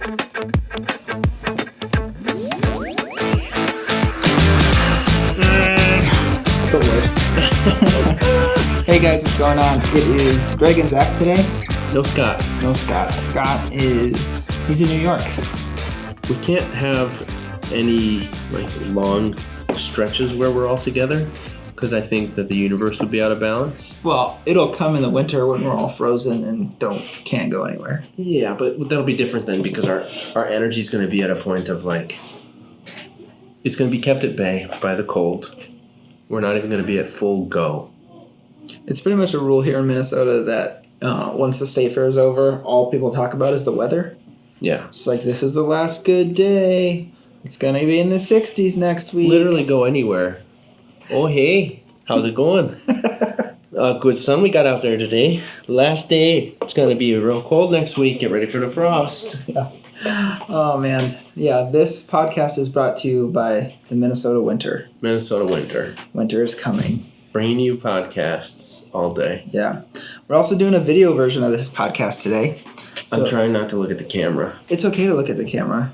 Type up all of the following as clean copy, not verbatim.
It's the worst. Hey guys, what's going on? It is Greg and Zach today. No Scott. No Scott. He's in New York. We can't have any long stretches where we're all together because I think that the universe would be out of balance. Well, it'll come in the winter when we're all frozen and can't go anywhere. Yeah, but that'll be different then because our energy's going to be at a point of it's going to be kept at bay by the cold. We're not even going to be at full go. It's pretty much a rule here in Minnesota that once the state fair is over, all people talk about is the weather. Yeah. It's like, this is the last good day. It's going to be in the 60s next week. Literally go anywhere. Oh, hey. How's it going? Good sun we got out there today. Last day. It's going to be real cold next week. Get ready for the frost. Yeah. Oh, man. Yeah, this podcast is brought to you by the Minnesota winter. Minnesota winter. Winter is coming. Bringing you podcasts all day. Yeah. We're also doing a video version of this podcast today. So I'm trying not to look at the camera. It's okay to look at the camera.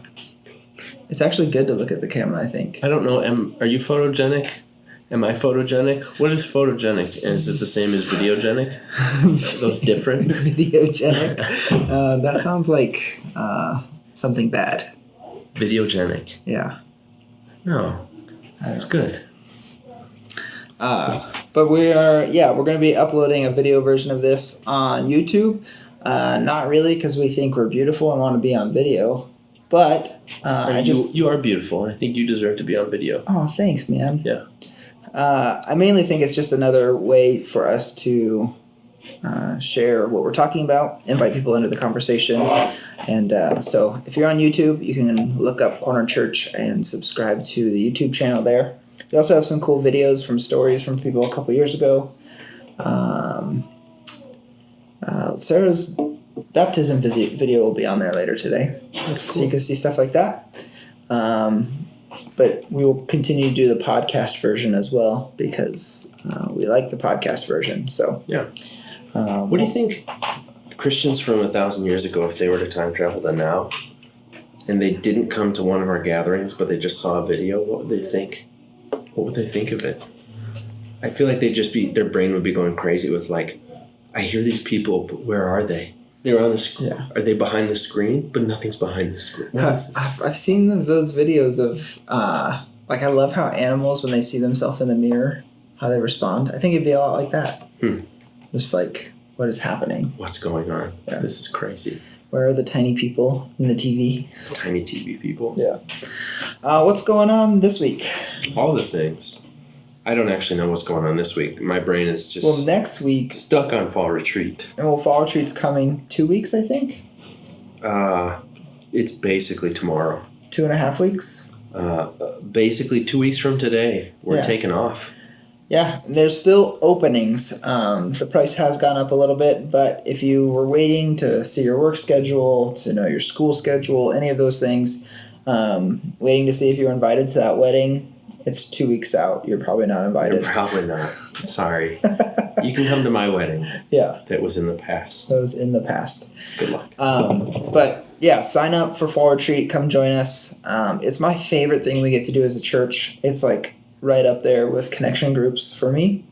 It's actually good to look at the camera, I think. I don't know. Are you photogenic? Am I photogenic? What is photogenic? And is it the same as videogenic? Are those different? Videogenic? That sounds like something bad. Videogenic. Yeah. No. That's good. But we're going to be uploading a video version of this on YouTube. Not really because we think we're beautiful and want to be on video. But you are beautiful. I think you deserve to be on video. Oh, thanks, man. Yeah. I mainly think it's just another way for us to share what we're talking about, invite people into the conversation. And so if you're on YouTube, you can look up Corner Church and subscribe to the YouTube channel there. We also have some cool videos from stories from people a couple years ago. Sarah's baptism video will be on there later today. That's cool. So you can see stuff like that. But we will continue to do the podcast version as well because we like the podcast version. So yeah. What do you think Christians from 1,000 years ago, if they were to time travel to now, and they didn't come to one of our gatherings, but they just saw a video, what would they think? What would they think of it? I feel like their brain would be going crazy with I hear these people, but where are they? They're on the screen. Yeah. Are they behind the screen? But nothing's behind the screen. I've seen those videos of, I love how animals, when they see themselves in the mirror, how they respond. I think it'd be a lot like that. Just what is happening? What's going on? Yeah. This is crazy. Where are the tiny people in the TV? The tiny TV people. Yeah. What's going on this week? All the things. I don't actually know what's going on this week. My brain is just next week stuck on fall retreat. And fall retreat's coming 2 weeks, I think. It's basically tomorrow. 2.5 weeks. Basically 2 weeks from today, we're taking off. Yeah, there's still openings. The price has gone up a little bit, but if you were waiting to see your work schedule, to know your school schedule, any of those things, waiting to see if you're invited to that wedding, it's 2 weeks out. You're probably not invited. You're probably not. Sorry. You can come to my wedding. Yeah. That was in the past. Good luck. But yeah, sign up for fall retreat. Come join us. It's my favorite thing we get to do as a church. It's right up there with connection groups for me.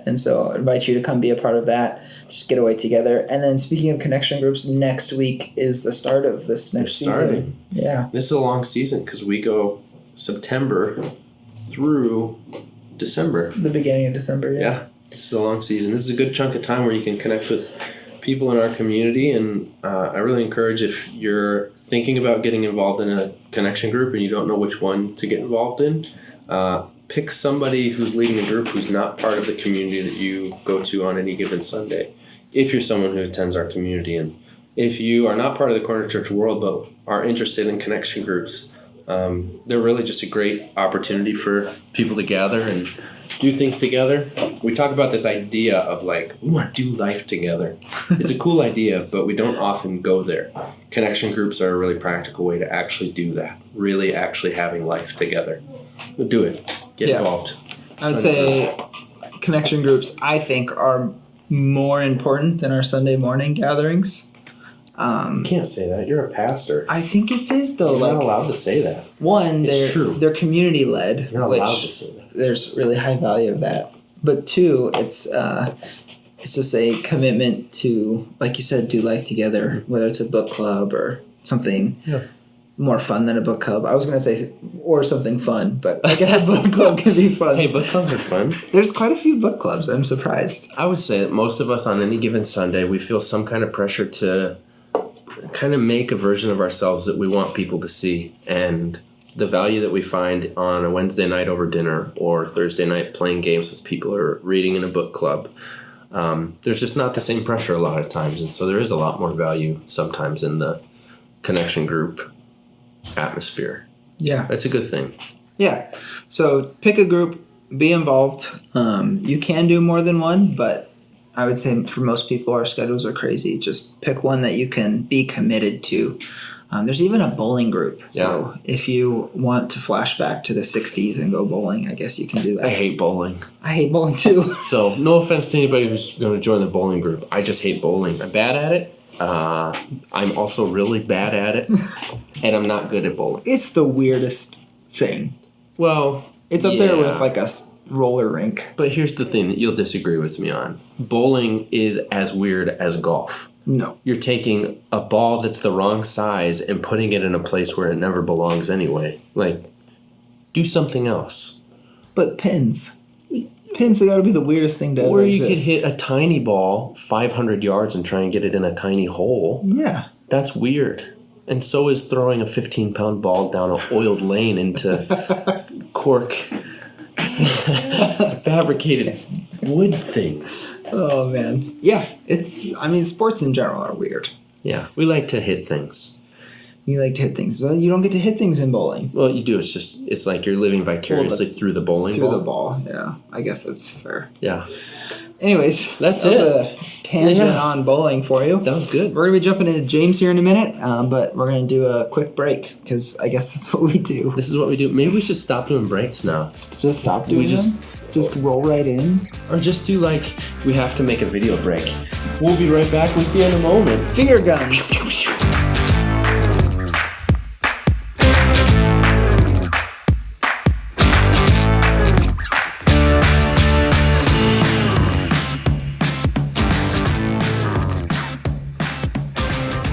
And so I invite you to come be a part of that. Just get away together. And then speaking of connection groups, next week is the start of this next season. Yeah. This is a long season because we go September through December. The beginning of December, yeah. Yeah. This is a long season. This is a good chunk of time where you can connect with people in our community. And I really encourage, if you're thinking about getting involved in a connection group and you don't know which one to get involved in, pick somebody who's leading a group who's not part of the community that you go to on any given Sunday. If you're someone who attends our community, and if you are not part of the Corner Church world but are interested in connection groups, they're really just a great opportunity for people to gather and do things together. We talk about this idea of we want to do life together. It's a cool idea, but we don't often go there. Connection groups are a really practical way to actually do that, really actually having life together. But do it. Get involved. I would say connection groups, I think, are more important than our Sunday morning gatherings. You can't say that. You're a pastor. I think it is though. You're not allowed to say that. One, it's true. They're community led. You're not allowed to say that. There's really high value of that. But two, it's just a commitment to, like you said, do life together, whether it's a book club or something more fun than a book club. I was going to say, or something fun, but I guess a book club can be fun. Hey, book clubs are fun. There's quite a few book clubs. I'm surprised. I would say that most of us on any given Sunday, we feel some kind of pressure to kind of make a version of ourselves that we want people to see. And the value that we find on a Wednesday night over dinner or Thursday night playing games with people or reading in a book club, there's just not the same pressure a lot of times. And so there is a lot more value sometimes in the connection group atmosphere. Yeah. That's a good thing. Yeah. So pick a group, be involved. You can do more than one, but I would say for most people, our schedules are crazy. Just pick one that you can be committed to. There's even a bowling group. So if you want to flash back to the 60s and go bowling, I guess you can do that. I hate bowling. I hate bowling too. So no offense to anybody who's going to join the bowling group. I just hate bowling. I'm bad at it. I'm also really bad at it. And I'm not good at bowling. It's the weirdest thing. Well, it's up there with like a roller rink. But here's the thing that you'll disagree with me on. Bowling is as weird as golf. No. You're taking a ball that's the wrong size and putting it in a place where it never belongs anyway. Like, do something else. But pins. Pins have got to be the weirdest thing to ever exist. Or you could hit a tiny ball 500 yards and try and get it in a tiny hole. Yeah. That's weird. And so is throwing a 15-pound ball down an oiled lane into cork fabricated wood things. Oh, man. Yeah. Sports in general are weird. Yeah. We like to hit things. You like to hit things. Well, you don't get to hit things in bowling. Well, you do. It's like you're living vicariously through the bowling ball. Through the ball, yeah. I guess that's fair. Yeah. Anyways, that was a tangent on bowling for you. That was good. We're going to be jumping into James here in a minute, but we're going to do a quick break because I guess that's what we do. This is what we do. Maybe we should stop doing breaks now. Just stop doing them? Just roll right in? Or just do we have to make a video break. We'll be right back with you in a moment. Finger guns.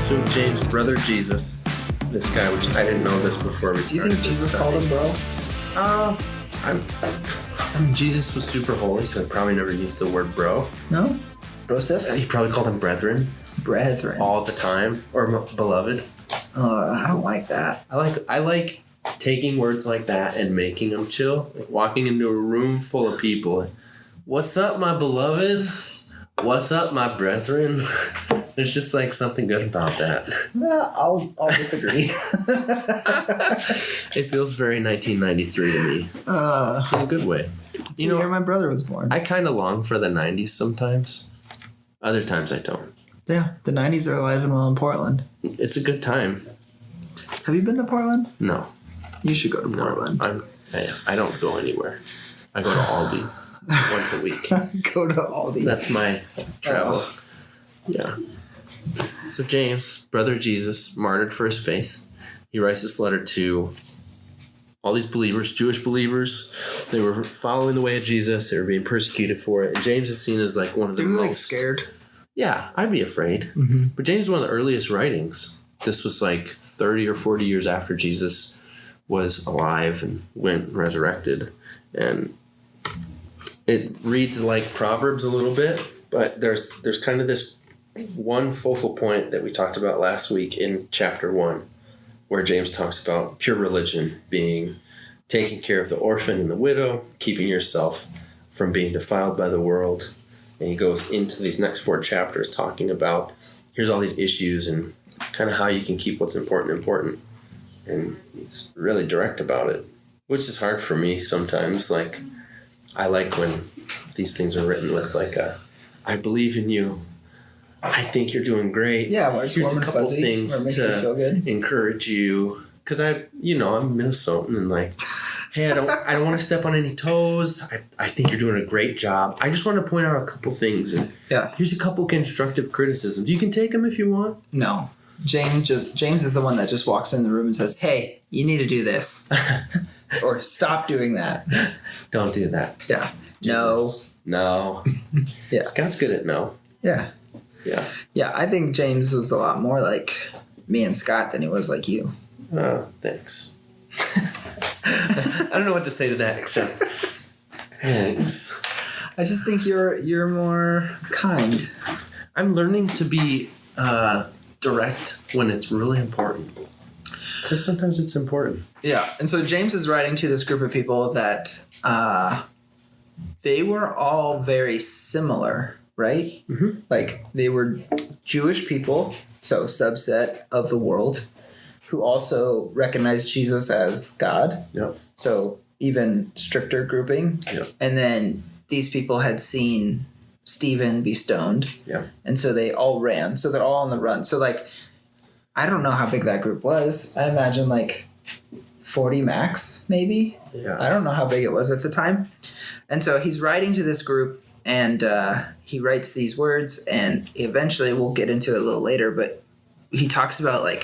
So James, brother Jesus, this guy, which I didn't know this before we started. Do you think Jesus called him bro? Jesus was super holy, so he probably never used the word bro. No? Broseph? He probably called him brethren. Brethren. All the time. Or beloved. I don't like that. I like taking words like that and making them chill. Like walking into a room full of people. What's up, my beloved? What's up, my brethren? There's just something good about that. I'll disagree. It feels very 1993 to me. In a good way. You know where my brother was born. I kind of long for the 90s sometimes. Other times I don't. Yeah, the 90s are alive and well in Portland. It's a good time. Have you been to Portland? No. You should go to Portland. I don't go anywhere. I go to Aldi once a week. Go to Aldi. That's my travel. Yeah. So James, brother Jesus, martyred for his faith. He writes this letter to all these believers, Jewish believers. They were following the way of Jesus. They were being persecuted for it. And James is seen as one of the most... They were scared. Yeah, I'd be afraid. Mm-hmm. But James is one of the earliest writings. This was 30 or 40 years after Jesus was alive and went resurrected. And it reads like Proverbs a little bit, but there's kind of this one focal point that we talked about last week in chapter 1, where James talks about pure religion being taking care of the orphan and the widow, keeping yourself from being defiled by the world. And he goes into these next 4 chapters talking about here's all these issues and kind of how you can keep what's important. And he's really direct about it, which is hard for me sometimes. I like when these things are written with I believe in you. I think you're doing great. Yeah, here's a couple things to encourage you. Because I'm Minnesotan and hey, I don't want to step on any toes. I think you're doing a great job. I just want to point out a couple things. And here's a couple constructive criticisms. You can take them if you want. No. James is the one that just walks in the room and says, "Hey, you need to do this," or "Stop doing that." Don't do that. Yeah. No. Yeah. Scott's good at no. Yeah. Yeah. Yeah. I think James was a lot more like me and Scott than he was like you. Oh, thanks. I don't know what to say to that except thanks. I just think you're more kind. I'm learning to be direct when it's really important. Because sometimes it's important. Yeah. And so James is writing to this group of people that they were all very similar, right? Mm-hmm. Like they were Jewish people, so subset of the world, who also recognized Jesus as God. Yep. So even stricter grouping. Yep. And then these people had seen Stephen be stoned. Yeah. And so they all ran. So they're all on the run. So like, I don't know how big that group was. I imagine like 40 max, maybe. Yeah. I don't know how big it was at the time. And so he's writing to this group, and he writes these words, and eventually we'll get into it a little later, but he talks about like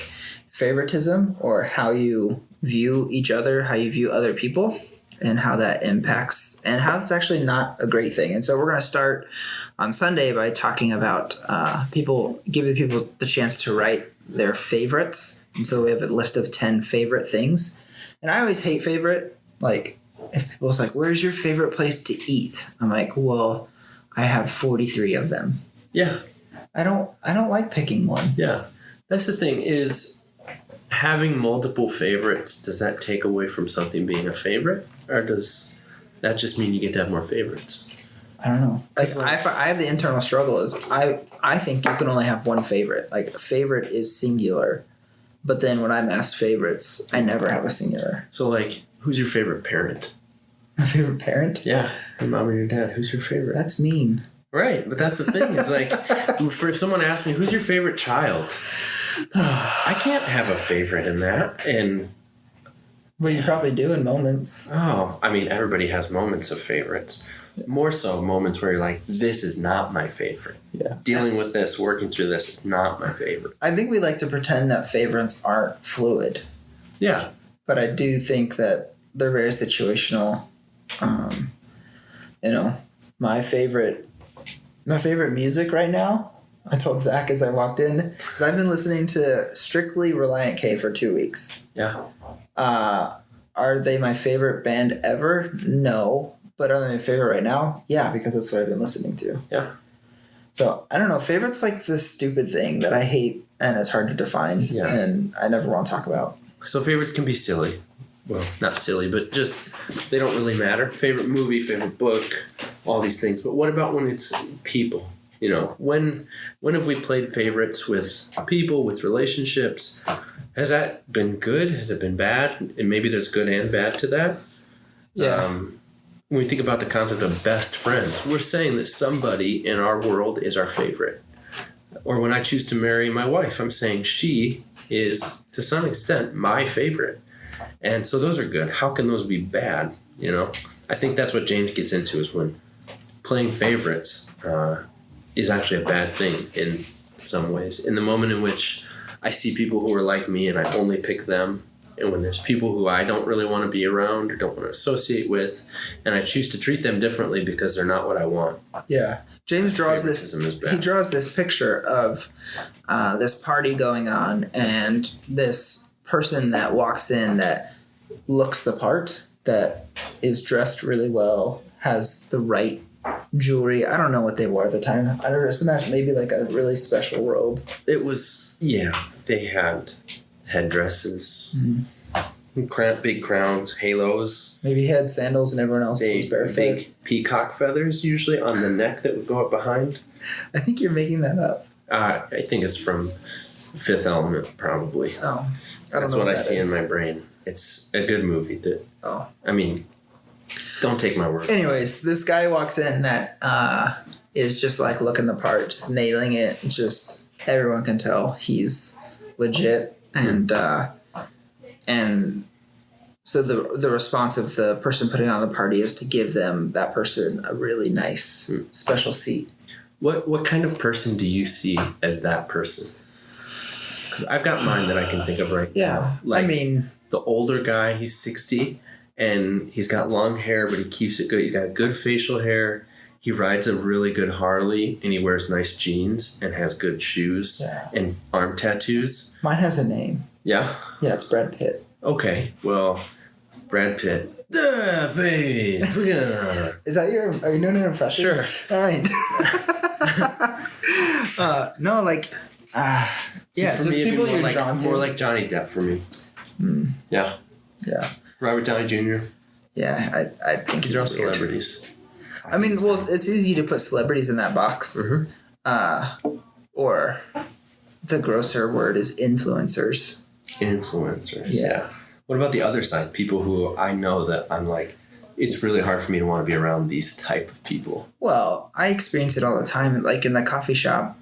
favoritism, or how you view each other, how you view other people, and how that impacts, and how it's actually not a great thing. And so we're going to start on Sunday by talking about giving people the chance to write their favorites. And so we have a list of 10 favorite things. And I always hate favorite. Like, if people's like, where's your favorite place to eat? I'm like, well, I have 43 of them. Yeah. I don't like picking one. Yeah. That's the thing is having multiple favorites, does that take away from something being a favorite? Or does that just mean you get to have more favorites? I don't know. Like I have the internal struggle is I think you can only have one favorite. Like a favorite is singular. But then when I'm asked favorites, I never have a singular. So like, who's your favorite parent? My favorite parent? Yeah. Your mom or your dad. Who's your favorite? That's mean. Right. But that's the thing. It's like, if someone asks me, who's your favorite child? I can't have a favorite in that. And well, you probably do in moments. Oh, I mean, everybody has moments of favorites. More so moments where you're like, this is not my favorite. Yeah. Dealing with this, working through this is not my favorite. I think we like to pretend that favorites aren't fluid. Yeah. But I do think that they're very situational. My favorite music right now, I told Zach as I walked in, because I've been listening to strictly Reliant K for 2 weeks. Yeah. Are they my favorite band ever? No. But are they my favorite right now? Yeah, because that's what I've been listening to. Yeah. So, I don't know. Favorite's like this stupid thing that I hate and it's hard to define. Yeah. And I never want to talk about. So favorites can be silly. Well, not silly, but just, they don't really matter. Favorite movie, favorite book, all these things. But what about when it's people? You know, when have we played favorites with people, with relationships? Has that been good? Has it been bad? And maybe there's good and bad to that. Yeah. When we think about the concept of best friends, we're saying that somebody in our world is our favorite. Or when I choose to marry my wife, I'm saying she is, to some extent, my favorite. And so those are good. How can those be bad? You know, I think that's what James gets into, is when playing favorites is actually a bad thing in some ways. In the moment in which I see people who are like me and I only pick them, and when there's people who I don't really want to be around or don't want to associate with, and I choose to treat them differently because they're not what I want. Yeah. James draws this picture of this party going on and this person that walks in that looks the part, that is dressed really well, has the right jewelry. I don't know what they wore at the time. I don't know, maybe like a really special robe. It was, yeah, they had headdresses, big crowns, halos. Maybe he had sandals and everyone else was barefoot. Big peacock feathers usually on the neck that would go up behind. I think you're making that up. I think it's from Fifth Element, probably. Oh, that's what I see in my brain. It's a good movie. I mean, don't take my word. Anyways, this guy walks in that is just like looking the part, just nailing it. Just everyone can tell he's legit, and so the response of the person putting on the party is to give that person a really nice special seat. What kind of person do you see as that person? Because I've got mine that I can think of right now. I mean, the older guy, he's 60, and he's got long hair, but he keeps it good. He's got good facial hair. He rides a really good Harley, and he wears nice jeans and has good shoes and arm tattoos. Mine has a name. Yeah? Yeah, it's Brad Pitt. Okay, well, Brad Pitt. Babe. Is that are you doing an impression? Sure. All right. No, like, yeah, for just me, people you're drawn to. More like Johnny Depp for me. Yeah. Yeah. Robert Downey Jr. Yeah, I think these are all celebrities. I mean, well, it's easy to put celebrities in that box. Mm-hmm. Or the grosser word is influencers. Influencers, yeah. What about the other side? People who I know that I'm like, it's really hard for me to want to be around these type of people. Well, I experience it all the time. Like in the coffee shop,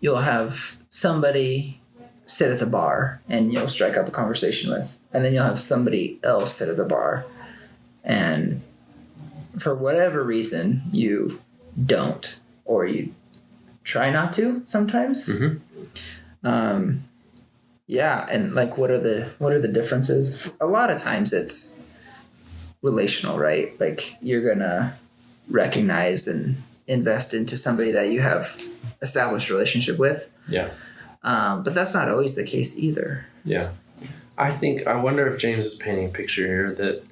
you'll have somebody sit at the bar and you'll strike up a conversation with. And then you'll have somebody else sit at the bar. And for whatever reason, you don't. Or you try not to sometimes. Mm-hmm. Yeah, and like what are the differences? A lot of times it's relational, right? Like you're gonna recognize and invest into somebody that you have established relationship with. Yeah. But that's not always the case either. Yeah. I wonder if James is painting a picture here that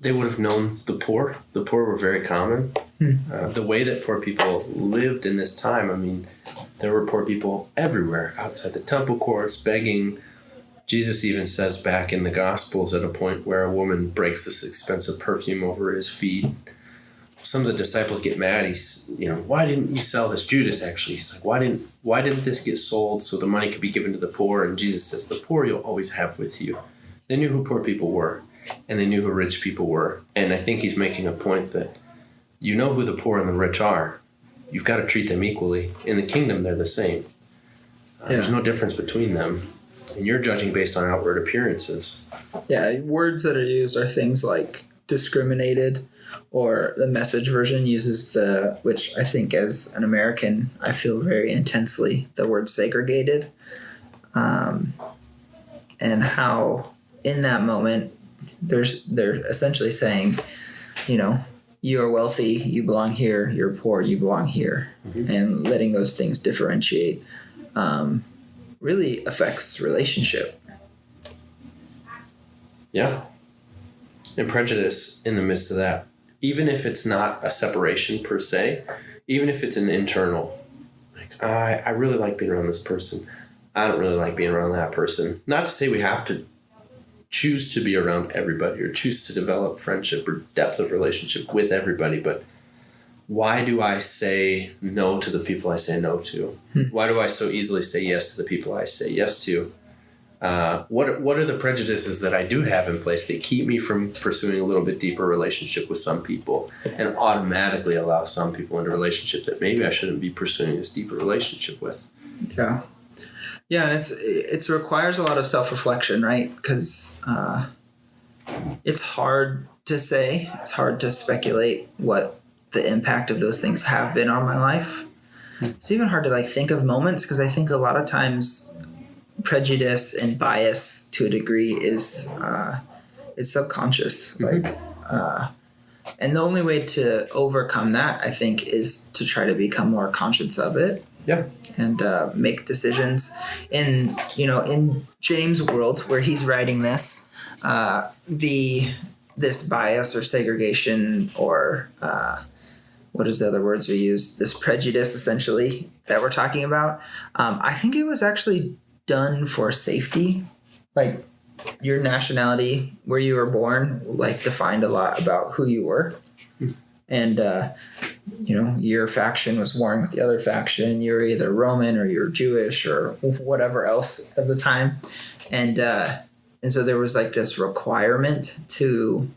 they would have known the poor. The poor were very common. The way that poor people lived in this time, I mean, there were poor people everywhere, outside the temple courts, begging. Jesus even says back in the Gospels at a point where a woman breaks this expensive perfume over his feet. Some of the disciples get mad. He's, why didn't you sell this? Judas, actually. He's like, why didn't this get sold so the money could be given to the poor? And Jesus says, the poor you'll always have with you. They knew who poor people were, and they knew who rich people were. And I think he's making a point that you know who the poor and the rich are. You've got to treat them equally. In the kingdom, they're the same. There's no difference between them. And you're judging based on outward appearances. Yeah, words that are used are things like discriminated, or the Message version uses which I think as an American, I feel very intensely, the word segregated. And how in that moment, they're essentially saying, you are wealthy, you belong here. You're poor, you belong here. Mm-hmm. And letting those things differentiate really affects relationship. Yeah. And prejudice in the midst of that, even if it's not a separation per se, even if it's an internal, like, I really like being around this person. I don't really like being around that person. Not to say we have to choose to be around everybody or choose to develop friendship or depth of relationship with everybody, but why do I say no to the people I say no to? Why do I so easily say yes to the people I say yes to? What are the prejudices that I do have in place that keep me from pursuing a little bit deeper relationship with some people and automatically allow some people into a relationship that maybe I shouldn't be pursuing this deeper relationship with? Yeah. Yeah, and it requires a lot of self-reflection, right? Because it's hard to say. It's hard to speculate what the impact of those things have been on my life. It's even hard to think of moments, because I think a lot of times prejudice and bias to a degree is it's subconscious. Mm-hmm. And the only way to overcome that, I think, is to try to become more conscious of it. Yeah. And make decisions. In James' world, where he's writing this, this bias or segregation or what is the other words we use? This prejudice, essentially, that we're talking about. I think it was actually done for safety. Like your nationality, where you were born, defined a lot about who you were. And, your faction was warring with the other faction. You're either Roman or you're Jewish or whatever else of the time. And so there was this requirement to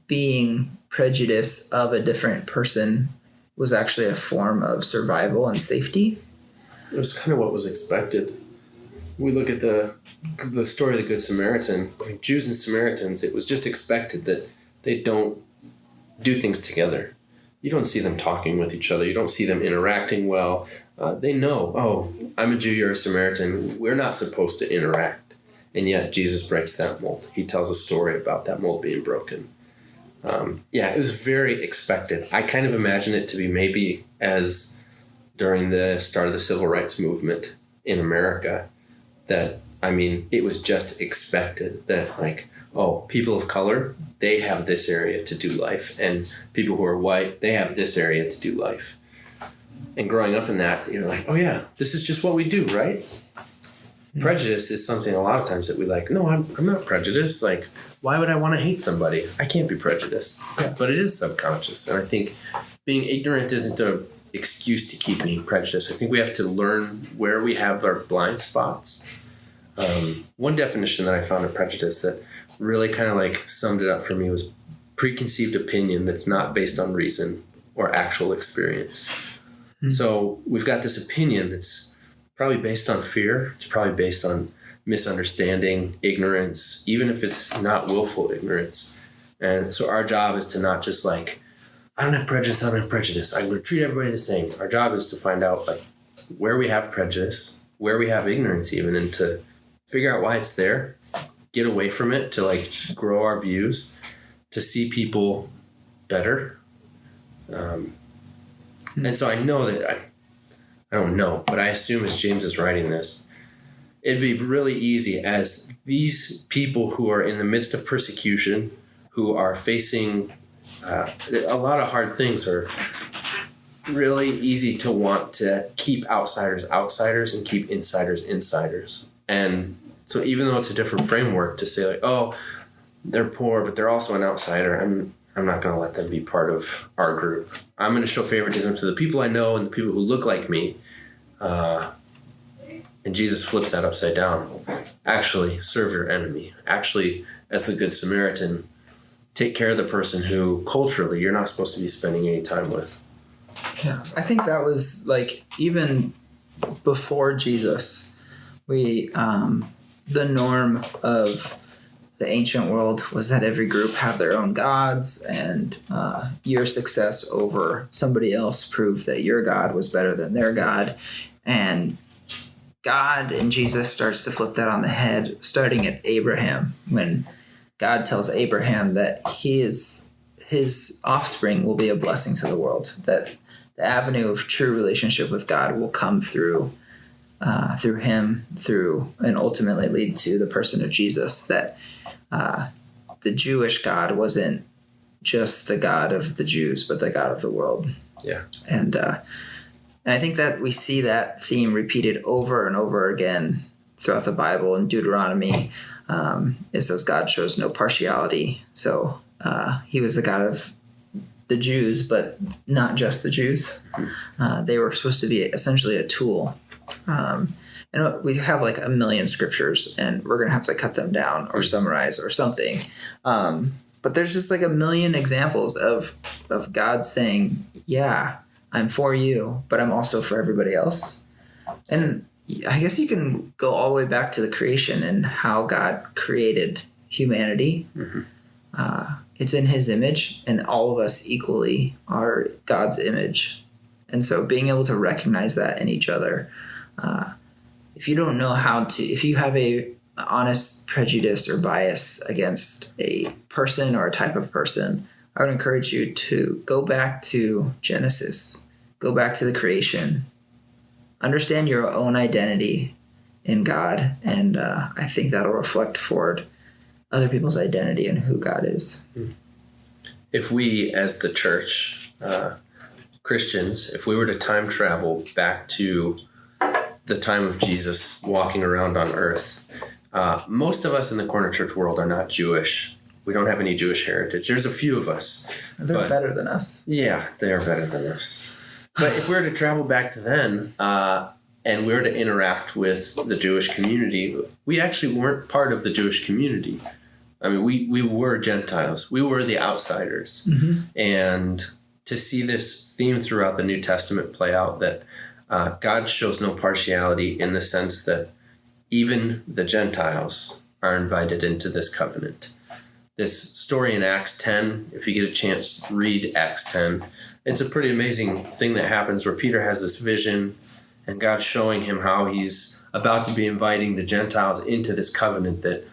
being prejudice of a different person was actually a form of survival and safety. It was kind of what was expected. We look at the story of the Good Samaritan. Jews and Samaritans, it was just expected that they don't do things together. You don't see them talking with each other. You don't see them interacting well. They know, oh, I'm a Jew, you're a Samaritan. We're not supposed to interact. And yet Jesus breaks that mold. He tells a story about that mold being broken. It was very expected. I kind of imagine it to be maybe as during the start of the civil rights movement in America, that, it was just expected that, like, oh, people of color, they have this area to do life, and people who are white, they have this area to do life. And growing up in that, you're like, oh yeah, this is just what we do, right? Mm-hmm. Prejudice is something a lot of times that we like, no, I'm not prejudiced. Like, why would I want to hate somebody? I can't be prejudiced. Yeah. But it is subconscious. And I think being ignorant isn't an excuse to keep being prejudiced. I think we have to learn where we have our blind spots. One definition that I found of prejudice that really kind of like summed it up for me was preconceived opinion that's not based on reason or actual experience. Mm-hmm. So we've got this opinion that's probably based on fear. It's probably based on misunderstanding, ignorance, even if it's not willful ignorance. And so our job is to not just like, I don't have prejudice, I'm going to treat everybody the same. Our job is to find out like where we have prejudice, where we have ignorance even, and to figure out why it's there, get away from it, to like grow our views, to see people better. And so I know that, I don't know, but I assume as James is writing this, it'd be really easy as these people who are in the midst of persecution, who are facing a lot of hard things, are really easy to want to keep outsiders and keep insiders. And so even though it's a different framework to say like, oh, they're poor, but they're also an outsider, I'm not going to let them be part of our group. I'm going to show favoritism to the people I know and the people who look like me. And Jesus flips that upside down. Actually, serve your enemy. Actually, as the Good Samaritan, take care of the person who culturally you're not supposed to be spending any time with. Yeah, I think that was like even before Jesus, the norm of the ancient world was that every group had their own gods, and your success over somebody else proved that your God was better than their God. And God and Jesus starts to flip that on the head, starting at Abraham, when God tells Abraham that his offspring will be a blessing to the world, that the avenue of true relationship with God will come through him, and ultimately lead to the person of Jesus, that the Jewish God wasn't just the God of the Jews, but the God of the world. Yeah. And I think that we see that theme repeated over and over again throughout the Bible. In Deuteronomy, it says God shows no partiality. So he was the God of the Jews, but not just the Jews. They were supposed to be essentially a tool. And we have like a million scriptures, and we're going to have to cut them down or summarize or something. But there's just like a million examples of God saying, yeah, I'm for you, but I'm also for everybody else. And I guess you can go all the way back to the creation and how God created humanity. Mm-hmm. It's in his image, and all of us equally are God's image. And so being able to recognize that in each other, if you don't know if you have a honest prejudice or bias against a person or a type of person, I would encourage you to go back to Genesis, go back to the creation, understand your own identity in God, and I think that'll reflect forward other people's identity and who God is. If we, as the church, Christians, if we were to time travel back to the time of Jesus walking around on earth, most of us in the corner church world are not Jewish. We don't have any Jewish heritage. There's a few of us. They're better than us. Yeah, they are better than us. But if we were to travel back to then, and we were to interact with the Jewish community, we actually weren't part of the Jewish community. I mean, we were Gentiles. We were the outsiders. Mm-hmm. And to see this theme throughout the New Testament play out, that God shows no partiality in the sense that even the Gentiles are invited into this covenant. This story in Acts 10, if you get a chance, read Acts 10. It's a pretty amazing thing that happens where Peter has this vision, And God's showing him how he's about to be inviting the Gentiles into this covenant that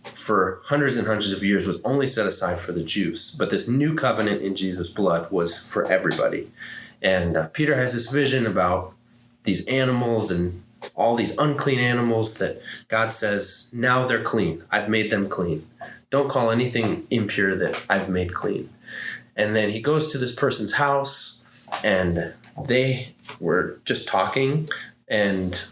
for hundreds and hundreds of years was only set aside for the Jews. But this new covenant in Jesus' blood was for everybody. And Peter has this vision about these animals and all these unclean animals that God says, now they're clean. I've made them clean. Don't call anything impure that I've made clean. And then he goes to this person's house, and they were just talking. And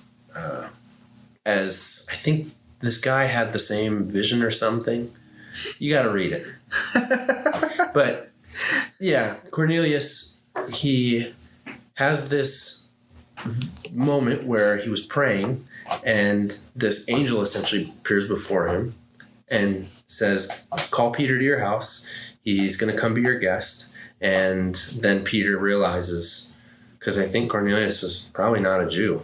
as I think this guy had the same vision or something, you got to read it. But yeah, Cornelius, he has this moment where he was praying, and this angel essentially appears before him and says, call Peter to your house. He's going to come be your guest. And then Peter realizes, because I think Cornelius was probably not a Jew.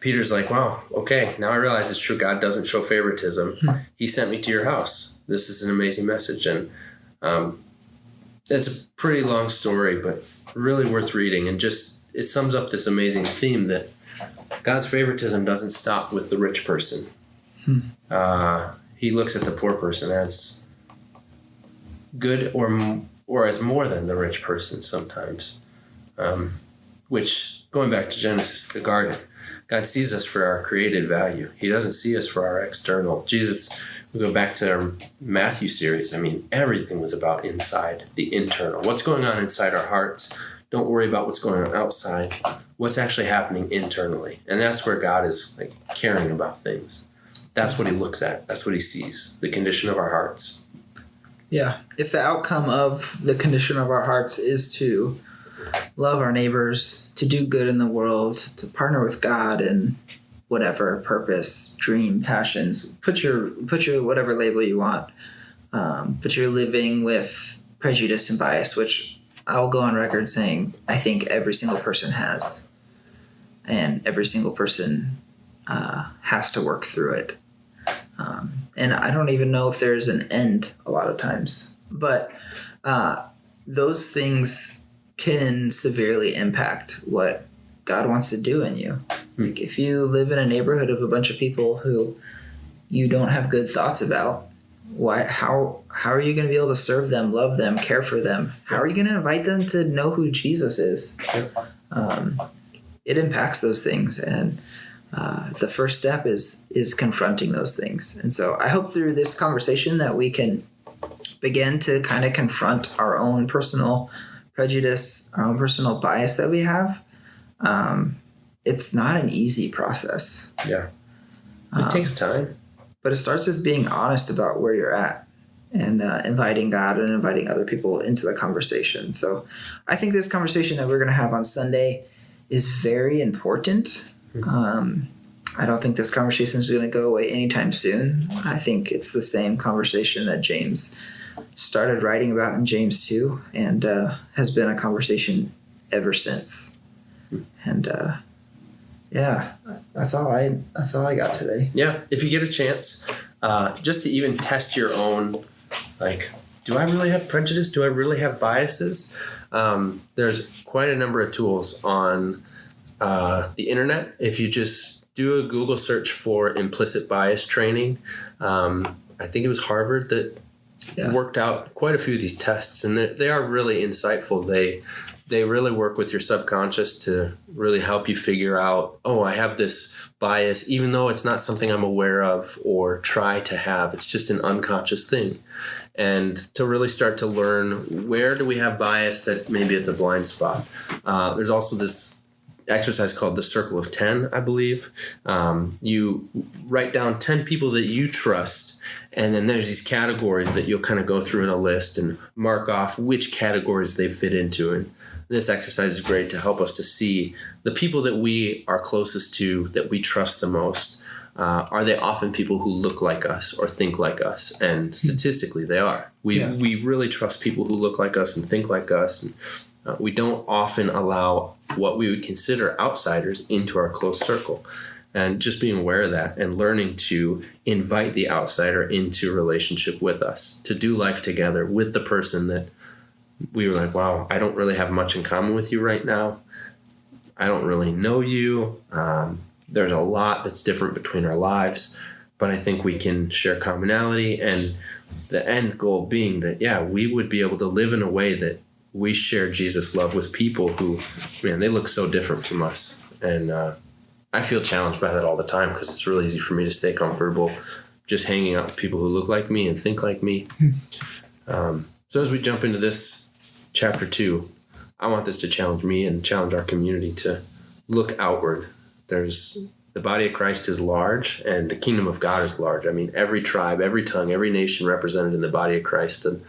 Peter's like, wow, okay, now I realize it's true. God doesn't show favoritism. He sent me to your house. This is an amazing message. And it's a pretty long story, but really worth reading. And just, it sums up this amazing theme that God's favoritism doesn't stop with the rich person. He looks at the poor person as good or as more than the rich person sometimes. Which, going back to Genesis, the garden, God sees us for our created value. He doesn't see us for our external. Jesus, we go back to our Matthew series. I mean, everything was about inside, the internal. What's going on inside our hearts? Don't worry about what's going on outside. What's actually happening internally. And that's where God is like caring about things. That's what he looks at. That's what he sees, the condition of our hearts. Yeah. If the outcome of the condition of our hearts is to love our neighbors, to do good in the world, to partner with God in whatever purpose, dream, passions, put your whatever label you want, but you're living with prejudice and bias, which I will go on record saying I think every single person has, and every single person has to work through it. And I don't even know if there's an end a lot of times, but those things can severely impact what God wants to do in you. Like if you live in a neighborhood of a bunch of people who you don't have good thoughts about, how are you going to be able to serve them, love them, care for them? How are you going to invite them to know who Jesus is? It impacts those things, and the first step is confronting those things. And so I hope through this conversation that we can begin to kind of confront our own personal prejudice, our own personal bias that we have. It's not an easy process. Yeah. It takes time. But it starts with being honest about where you're at and inviting God and inviting other people into the conversation. So I think this conversation that we're going to have on Sunday is very important. I don't think this conversation is going to go away anytime soon. I think it's the same conversation that James started writing about in James 2 and has been a conversation ever since. And yeah, that's all I got today. Yeah, if you get a chance, just to even test your own, like, do I really have prejudice? Do I really have biases? There's quite a number of tools on the internet. If you just do a Google search for implicit bias training, I think it was Harvard that worked out quite a few of these tests, and they are really insightful. They really work with your subconscious to really help you figure out, oh, I have this bias, even though it's not something I'm aware of or try to have. It's just an unconscious thing. And to really start to learn, where do we have bias that maybe it's a blind spot? There's also this exercise called the Circle of 10, I believe. You write down 10 people that you trust, and then there's these categories that you'll kind of go through in a list and mark off which categories they fit into. And this exercise is great to help us to see the people that we are closest to, that we trust the most. Are they often people who look like us or think like us? And statistically, they are. We really trust people who look like us and think like us. And we don't often allow what we would consider outsiders into our close circle. And just being aware of that and learning to invite the outsider into a relationship with us, to do life together with the person that we were like, wow, I don't really have much in common with you right now. I don't really know you. There's a lot that's different between our lives, but I think we can share commonality, and the end goal being that, we would be able to live in a way that we share Jesus' love with people who, man, they look so different from us. And I feel challenged by that all the time, because it's really easy for me to stay comfortable just hanging out with people who look like me and think like me. So as we jump into this chapter 2, I want this to challenge me and challenge our community to look outward. The body of Christ is large, and the kingdom of God is large. I mean, every tribe, every tongue, every nation represented in the body of Christ. And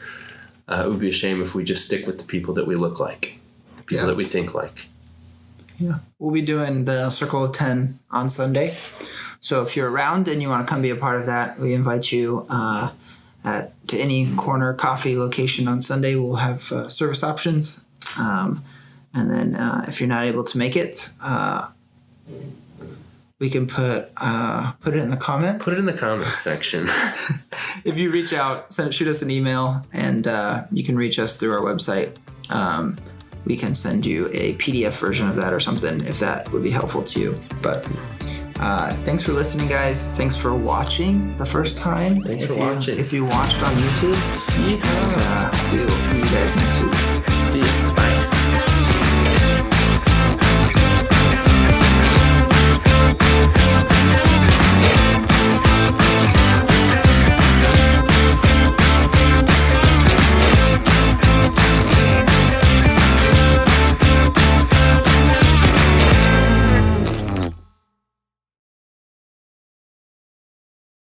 it would be a shame if we just stick with the people that we look like, people that we think like. Yeah. We'll be doing the Circle of 10 on Sunday. So if you're around and you want to come be a part of that, we invite you to any corner coffee location on Sunday. We'll have service options. And then if you're not able to make it, we can put it in the comments. Put it in the comments section. If you reach out, shoot us an email, and you can reach us through our website. We can send you a PDF version of that or something if that would be helpful to you. But thanks for listening, guys. Thanks for watching the first time. Thanks for watching. If you watched on YouTube. And we will see you guys next week. See you.